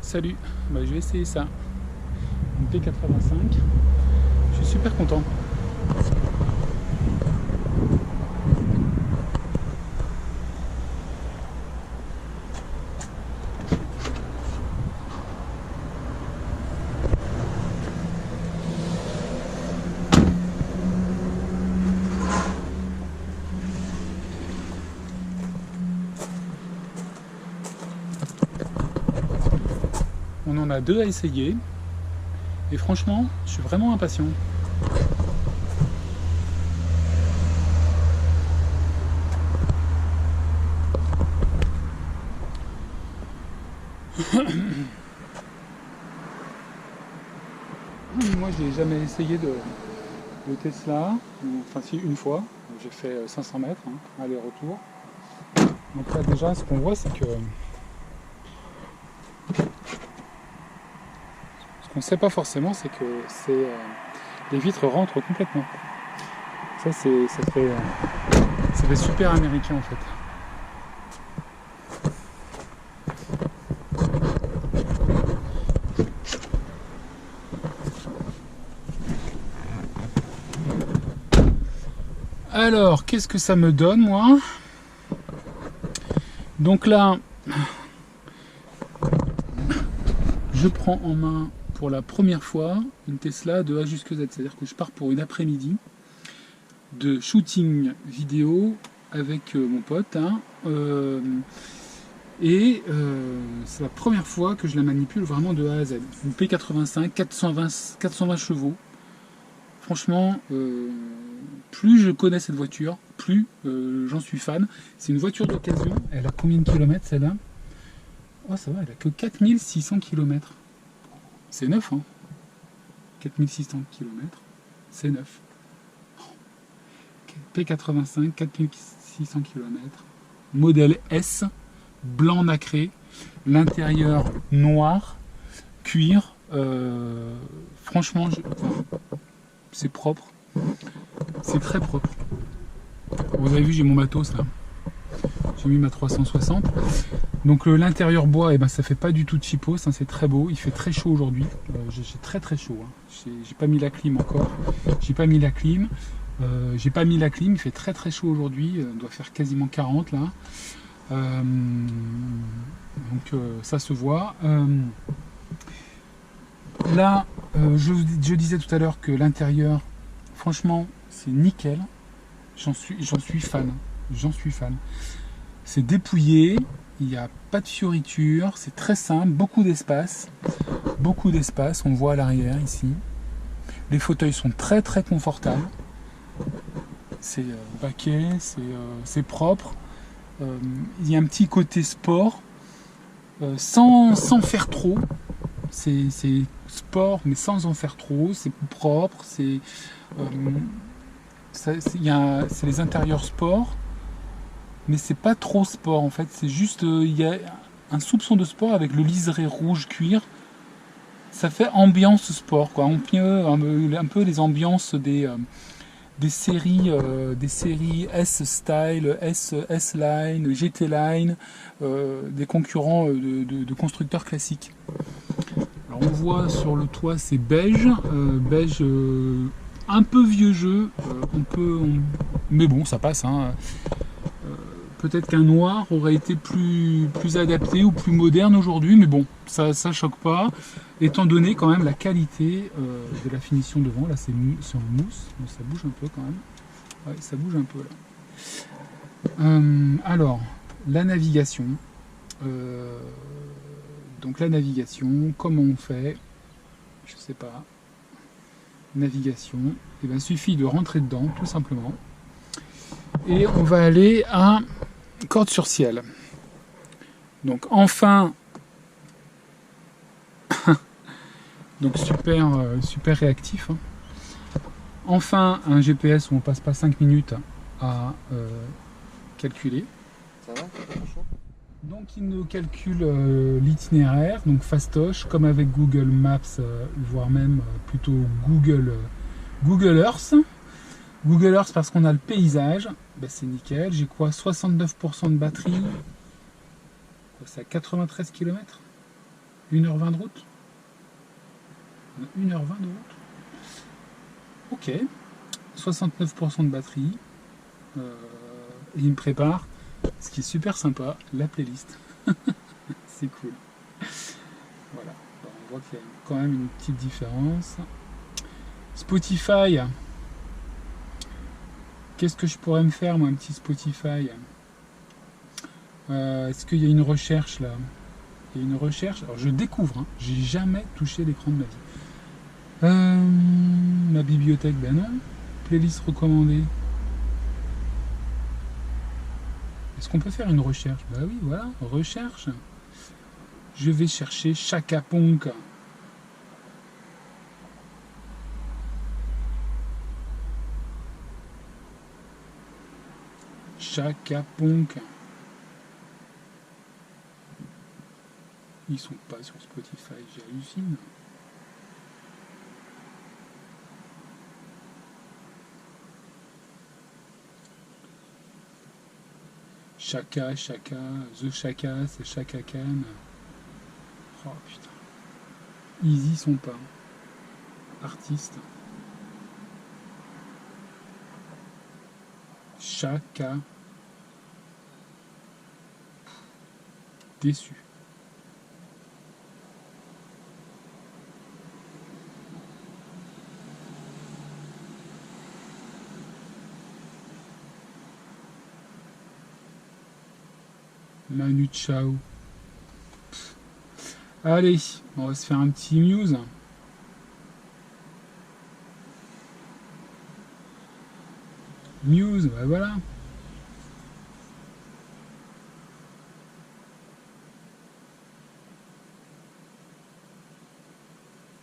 Salut, je vais essayer ça. Une P85. Je suis super content. On en a deux à essayer. Et franchement, je suis vraiment impatient. Moi, je n'ai jamais essayé de Tesla. Enfin, si, une fois. J'ai fait 500 mètres, aller-retour. Donc là, déjà, ce qu'on voit, c'est que ce qu'on ne sait pas forcément, c'est que les vitres rentrent complètement. Ça fait super américain en fait. Alors, qu'est-ce que ça me donne, moi? Donc là, je prends en main pour la première fois une Tesla de A jusqu'à Z. C'est-à-dire que je pars pour une après-midi de shooting vidéo avec mon pote. C'est la première fois que je la manipule vraiment de A à Z. Une P85, 420 chevaux. Franchement, plus je connais cette voiture, plus j'en suis fan. C'est une voiture d'occasion. Elle a combien de kilomètres celle-là? Oh, ça va, elle a que 4600 km. C'est neuf, hein? 4600 km, c'est neuf. P85, 4600 km. Modèle S, blanc nacré. L'intérieur noir, cuir. Franchement, c'est propre. C'est très propre. Vous avez vu, j'ai mon matos là. J'ai mis ma 360. Donc l'intérieur bois, ça fait pas du tout de cheapos, c'est très beau. Il fait très chaud aujourd'hui. J'ai très chaud. J'ai pas mis la clim encore. J'ai pas mis la clim. Il fait très chaud aujourd'hui. Il doit faire quasiment 40 là. Donc ça se voit. Là, je disais tout à l'heure que l'intérieur, franchement, c'est nickel. J'en suis fan. C'est dépouillé, il n'y a pas de fioritures, c'est très simple, beaucoup d'espace. On voit à l'arrière ici. Les fauteuils sont très confortables. C'est baquet, c'est propre. Il y a un petit côté sport, sans faire trop. C'est sport, mais sans en faire trop. C'est propre. C'est les intérieurs sport, mais c'est pas trop sport en fait. C'est juste, il y a un soupçon de sport avec le liseré rouge cuir. Ça fait ambiance sport, quoi. Un peu les ambiances des séries S-Style, S-Line, GT-Line, des concurrents de constructeurs classiques. Alors on voit sur le toit, c'est beige, un peu vieux jeu, mais bon, ça passe. Peut-être qu'un noir aurait été plus adapté ou plus moderne aujourd'hui, mais bon, ça choque pas, étant donné quand même la qualité de la finition devant. Là, c'est en mousse, donc ça bouge un peu quand même. Ouais, ça bouge un peu là. Alors, la navigation. Donc la navigation, comment on fait? Je sais pas. Navigation, il suffit de rentrer dedans, tout simplement. Et on va aller à corde sur ciel. Donc enfin, donc super réactif. Enfin un GPS où on passe pas 5 minutes à calculer. Ça va? Donc il nous calcule l'itinéraire, donc fastoche, comme avec Google Maps, voire même plutôt Google Earth. Google Earth parce qu'on a le paysage, c'est nickel. J'ai quoi, 69% de batterie. C'est à 93 km. 1h20 de route. On a 1h20 de route. Ok. 69% de batterie. Et il me prépare, ce qui est super sympa, la playlist. C'est cool. Voilà. Alors, on voit qu'il y a quand même une petite différence. Spotify. Qu'est-ce que je pourrais me faire, moi, un petit Spotify? Est-ce qu'il y a une recherche là? Il y a une recherche. Alors je découvre, hein. J'ai jamais touché l'écran de ma vie. Ma bibliothèque, ben non. Playlist recommandée. Est-ce qu'on peut faire une recherche? Bah oui, voilà, recherche. Je vais chercher Chaka Ponk. Chaka Ponk. Ils sont pas sur Spotify, j'hallucine. Chaka, The Chaka, c'est Chaka Khan. Oh putain. Ils y sont pas. Artistes. Chaka. Déçu. Manu Chao. Allez, on va se faire un petit Muse. Muse, bah voilà.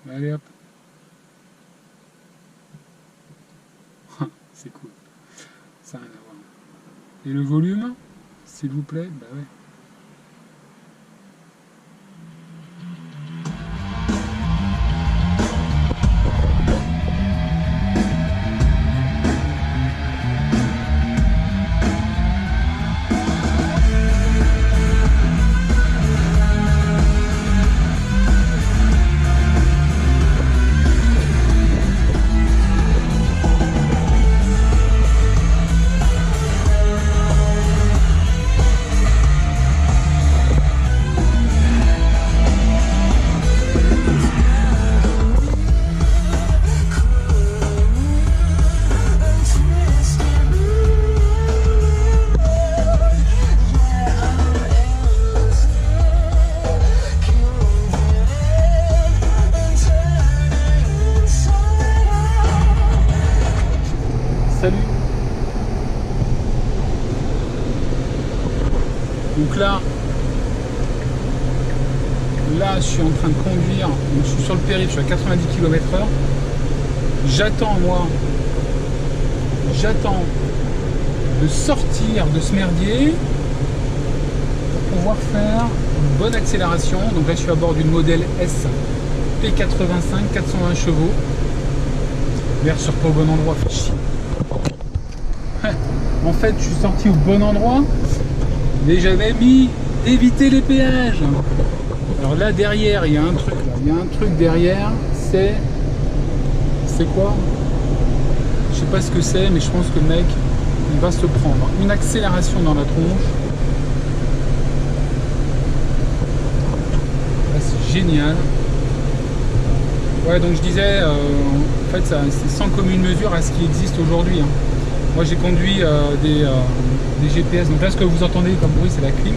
Allez hop. C'est cool. Ça n'a rien à voir. Et le volume, s'il vous plaît, bah ouais. Salut. Donc là, je suis en train de conduire, donc je suis sur le périph', je suis à 90 km/h. J'attends de sortir de ce merdier pour pouvoir faire une bonne accélération. Donc là, je suis à bord d'une modèle S P85, 420 chevaux. Merde, je suis pas au bon endroit, fait chier. En fait, je suis sorti au bon endroit, mais j'avais mis éviter les péages. Alors là, derrière, il y a un truc. Là. Il y a un truc derrière, c'est quoi? Je sais pas ce que c'est, mais je pense que le mec, il va se prendre une accélération dans la tronche. Là, c'est génial. Ouais, donc je disais, en fait, c'est sans commune mesure à ce qui existe aujourd'hui. Hein. Moi, j'ai conduit des GPS. Donc là, ce que vous entendez comme bruit, c'est la clim.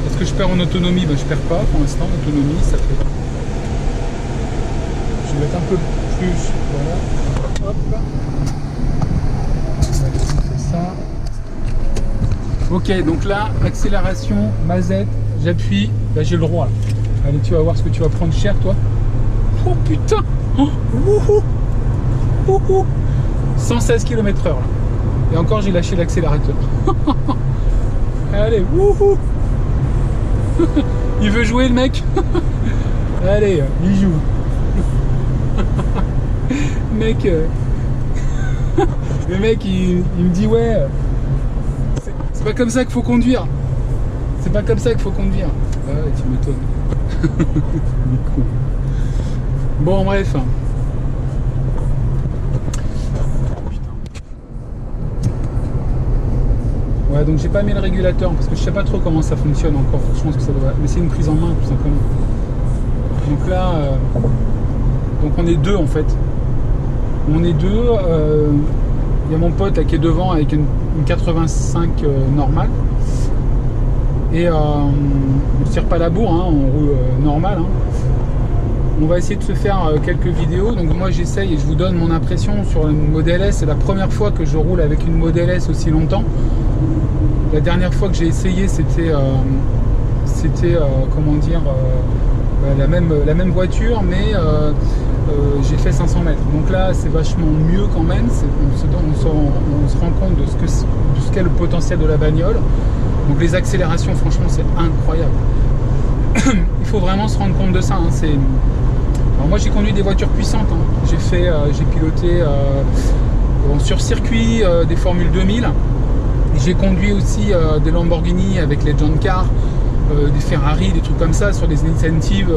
Est-ce que je perds en autonomie? Ben, je perds pas pour l'instant. Autonomie, ça fait. Je vais mettre un peu plus. Voilà. Hop. On fait ça. Ok, donc là, accélération, mazette, j'appuie. Là, j'ai le droit. Là. Allez, tu vas voir ce que tu vas prendre cher, toi. Oh putain! Oh, wouhou! Wouhou! 116 km/h. Là. Et encore, j'ai lâché l'accélérateur. Allez, wouhou! Il veut jouer, le mec? Allez, il joue. Mec, le mec, il me dit, ouais, c'est pas comme ça qu'il faut conduire. C'est pas comme ça qu'il faut conduire. Ouais, tu m'étonnes. Bon, bref. Ouais, donc j'ai pas mis le régulateur parce que je sais pas trop comment ça fonctionne encore. Je pense que ça doit. Mais c'est une prise en main tout simplement. Donc là, donc on est deux en fait. On est deux. Il y a mon pote là qui est devant avec une 85 normale. Et on ne tire pas la bourre, hein, on roule normal. Hein. On va essayer de se faire quelques vidéos. Donc moi j'essaye et je vous donne mon impression sur une Model S. C'est la première fois que je roule avec une Model S aussi longtemps. La dernière fois que j'ai essayé, c'était comment dire, la même voiture, mais j'ai fait 500 mètres. Donc là, c'est vachement mieux quand même. On se rend compte de ce qu'est le potentiel de la bagnole. Donc les accélérations, franchement, c'est incroyable. Il faut vraiment se rendre compte de ça. Hein. Alors moi, j'ai conduit des voitures puissantes. Hein. J'ai piloté sur circuit des Formule 2000. J'ai conduit aussi des Lamborghini avec les John Car, des Ferrari, des trucs comme ça, sur des incentives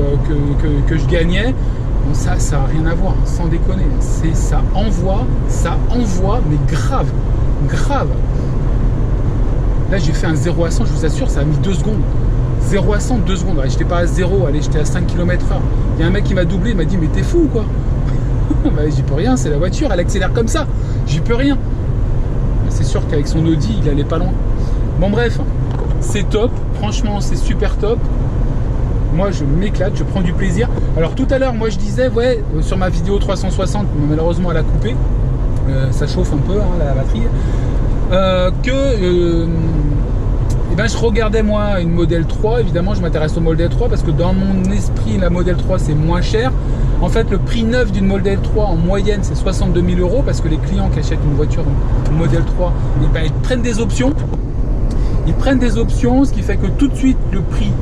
que je gagnais. Bon, ça n'a rien à voir, sans déconner. Ça envoie, mais grave. Là, j'ai fait un 0 à 100, je vous assure, ça a mis 2 secondes. 0 à 100, 2 secondes. Ouais, j'étais pas à 0, allez, j'étais à 5 km/h. Il y a un mec qui m'a doublé, il m'a dit, mais t'es fou ou quoi? Bah, j'y peux rien, c'est la voiture, elle accélère comme ça. J'y peux rien. C'est sûr qu'avec son Audi, il allait pas loin. Bon, bref, c'est top. Franchement, c'est super top. Moi, je m'éclate, je prends du plaisir. Alors, tout à l'heure, moi, je disais, ouais, sur ma vidéo 360, mais malheureusement, elle a coupé. Ça chauffe un peu, hein, la batterie. Je regardais moi une Model 3, évidemment je m'intéresse au Model 3 parce que dans mon esprit la Model 3 c'est moins cher. En fait le prix neuf d'une Model 3 en moyenne c'est 62 000 € parce que les clients qui achètent une voiture Model 3 ils prennent des options. Ils prennent des options, ce qui fait que tout de suite le prix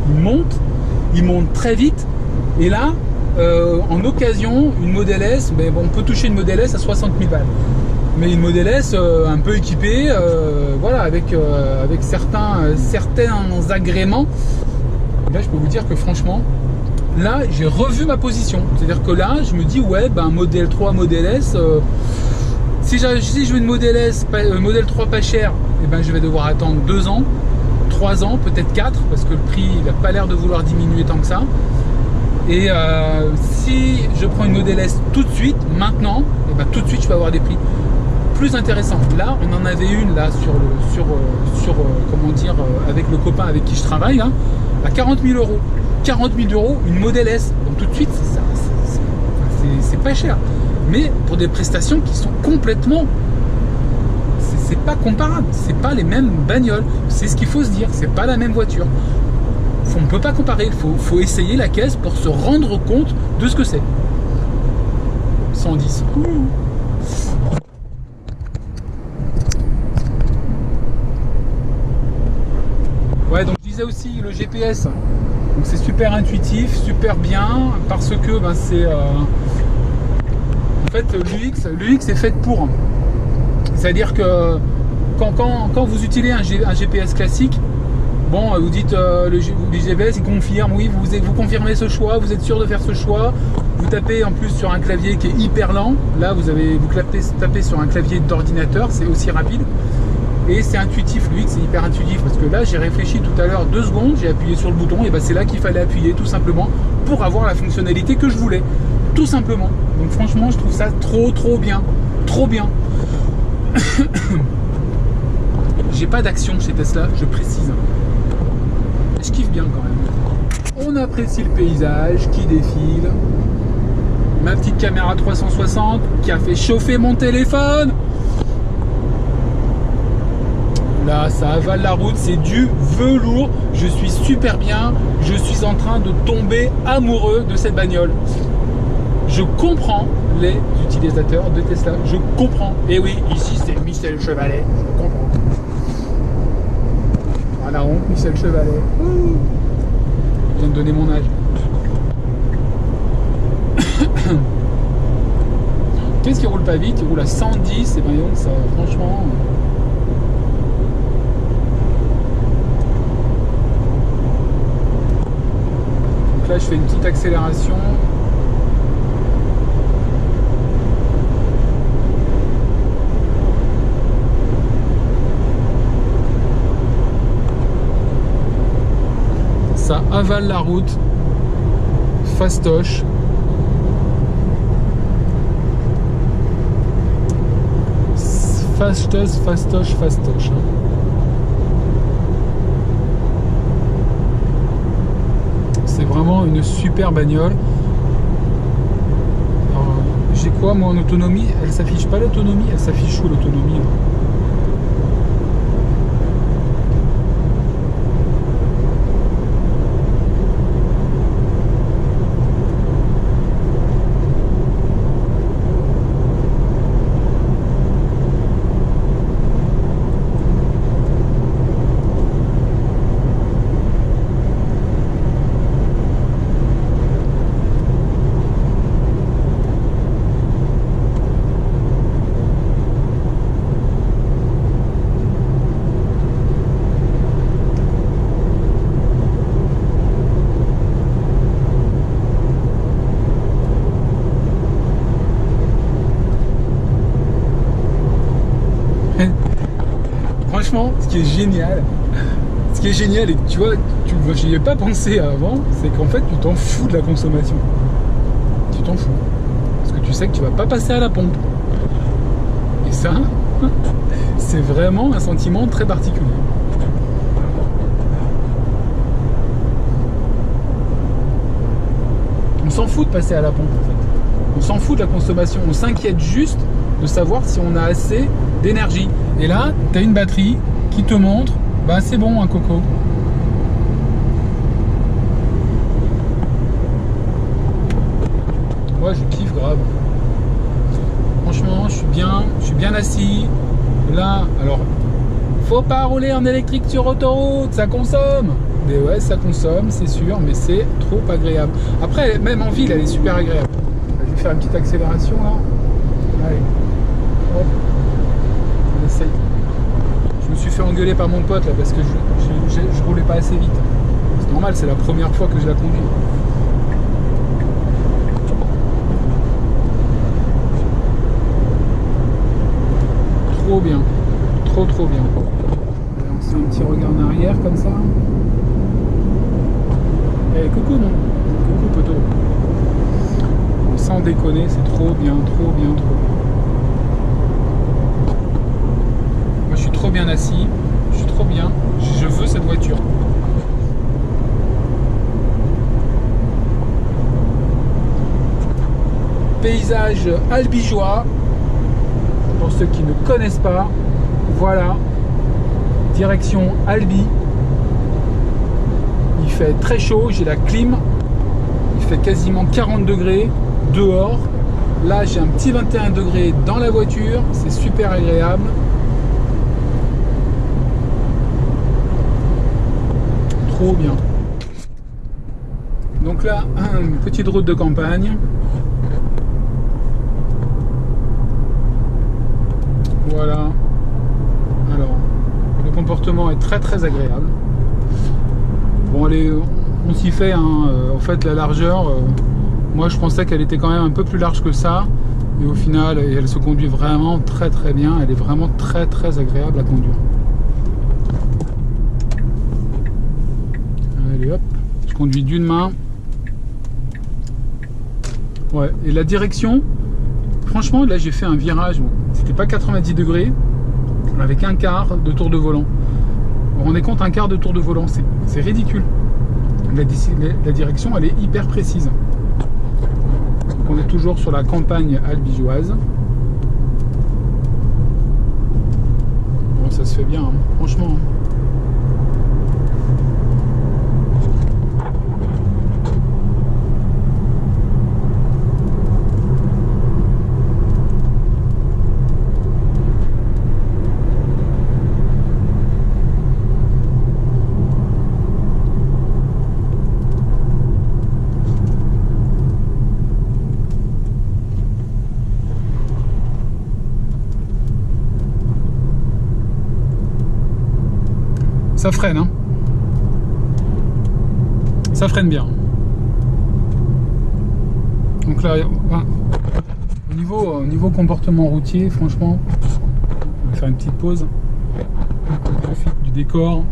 il monte très vite. Et là en occasion une Model S, on peut toucher une Model S à 60 000 balles. Mais une Model S un peu équipée, voilà, avec certains agréments. Et là, je peux vous dire que franchement, là, j'ai revu ma position. C'est-à-dire que là, je me dis, ouais, Model 3, Model S, si je veux une Model S, Model 3 pas cher, je vais devoir attendre 2 ans, 3 ans, peut-être 4, parce que le prix, il n'a pas l'air de vouloir diminuer tant que ça. Et si je prends une Model S tout de suite, maintenant, tout de suite, je vais avoir des prix plus intéressant. Là, on en avait une là comment dire, avec le copain avec qui je travaille, là, à 40 000 €. 40 000 €, une Model S. Donc tout de suite, c'est pas cher. Mais pour des prestations qui sont complètement, c'est pas comparable. C'est pas les mêmes bagnoles. C'est ce qu'il faut se dire. C'est pas la même voiture. On ne peut pas comparer. Faut essayer la caisse pour se rendre compte de ce que c'est. 110. Ouais, donc je disais aussi le GPS, donc c'est super intuitif, super bien, parce que c'est en fait l'UX est fait pour. C'est-à-dire que quand vous utilisez un GPS classique, vous dites le GPS il confirme, oui, vous confirmez ce choix, vous êtes sûr de faire ce choix, vous tapez en plus sur un clavier qui est hyper lent, là vous tapez sur un clavier d'ordinateur, c'est aussi rapide. Et c'est intuitif, l'UX c'est hyper intuitif parce que là j'ai réfléchi tout à l'heure 2 secondes, j'ai appuyé sur le bouton et c'est là qu'il fallait appuyer tout simplement pour avoir la fonctionnalité que je voulais, tout simplement. Donc franchement je trouve ça trop bien, trop bien. J'ai pas d'action chez Tesla, je précise. Je kiffe bien quand même. On apprécie le paysage qui défile. Ma petite caméra 360 qui a fait chauffer mon téléphone. Là, ça avale la route, c'est du velours. Je suis super bien. Je suis en train de tomber amoureux de cette bagnole. Je comprends les utilisateurs de Tesla. Je comprends. Et oui, ici c'est Michel Chevalet. Je comprends. Voilà, honte, Michel Chevalet. Je viens de donner mon âge. Qu'est-ce qui roule pas vite? Il roule à 110. Et bien donc ça, franchement. là, je fais une petite accélération. Ça avale la route. Fastoche. Fastoche. C'est vraiment une super bagnole. J'ai quoi moi en autonomie? Elle s'affiche pas l'autonomie, elle s'affiche où l'autonomie? Franchement, ce qui est génial, et tu vois, j'y ai pas pensé avant, c'est qu'en fait, tu t'en fous de la consommation. Tu t'en fous. Parce que tu sais que tu vas pas passer à la pompe. Et ça, c'est vraiment un sentiment très particulier. On s'en fout de passer à la pompe, en fait. On s'en fout de la consommation. On s'inquiète juste de savoir si on a assez d'énergie. Et là, tu as une batterie qui te montre, bah c'est bon un coco. Moi je kiffe grave. Franchement, je suis bien assis. Là, alors, faut pas rouler en électrique sur autoroute, ça consomme. Mais ouais, ça consomme, c'est sûr, mais c'est trop agréable. Après, même en ville, elle est super agréable. Je vais faire une petite accélération là. Allez, hop, on essaye. Je me suis fait engueuler par mon pote là parce que je roulais pas assez vite. C'est normal, c'est la première fois que je la conduis. Trop bien, trop bien. On se fait un petit regard en arrière comme ça. Eh coucou mon, coucou poteau. Sans déconner, c'est trop bien. Moi je suis trop bien assis, je suis trop bien, je veux cette voiture. Paysage albigeois. Pour ceux qui ne connaissent pas, voilà, direction Albi. Il fait très chaud, j'ai la clim, il fait quasiment 40 degrés dehors. Là j'ai un petit 21 degrés dans la voiture, c'est super agréable. Trop bien. Donc là, une petite route de campagne. Voilà. Alors, le comportement est très agréable. Bon, allez, on s'y fait. Hein. En fait, la largeur, moi je pensais qu'elle était quand même un peu plus large que ça. Et au final, elle se conduit vraiment très bien. Elle est vraiment très agréable à conduire. Allez hop, je conduis d'une main. Ouais, et la direction, franchement, là j'ai fait un virage. Bon, c'était pas 90 degrés, avec un quart de tour de volant. Vous vous rendez compte, un quart de tour de volant, c'est ridicule. La direction, elle est hyper précise. Donc on est toujours sur la campagne albigeoise. Bon, ça se fait bien, hein, franchement. Ça freine, hein. Ça freine bien. Donc là, enfin, au niveau comportement routier, franchement, on va faire une petite pause. On profite du décor.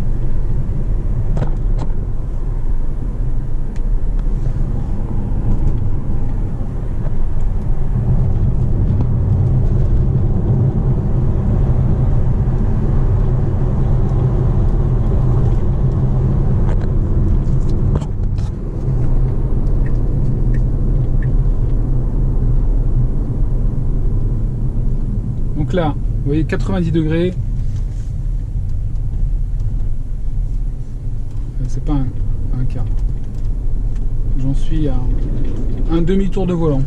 Donc là, vous voyez 90 degrés. C'est pas un quart. J'en suis à un demi-tour de volant.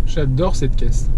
J'adore cette caisse.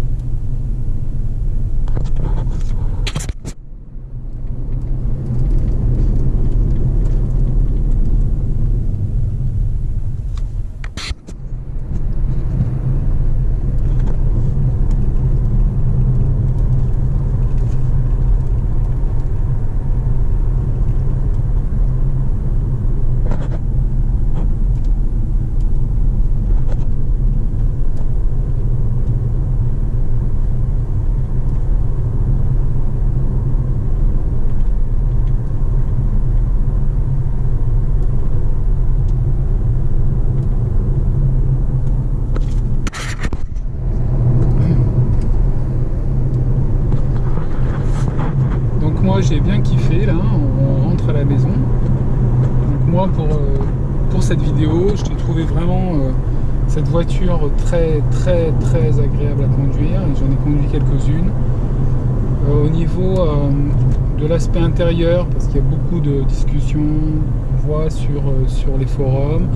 Moi j'ai bien kiffé là, on rentre à la maison. Donc moi pour cette vidéo, je t'ai trouvé vraiment cette voiture très agréable à conduire, et j'en ai conduit quelques-unes. Au niveau de l'aspect intérieur, parce qu'il y a beaucoup de discussions, on voit sur les forums,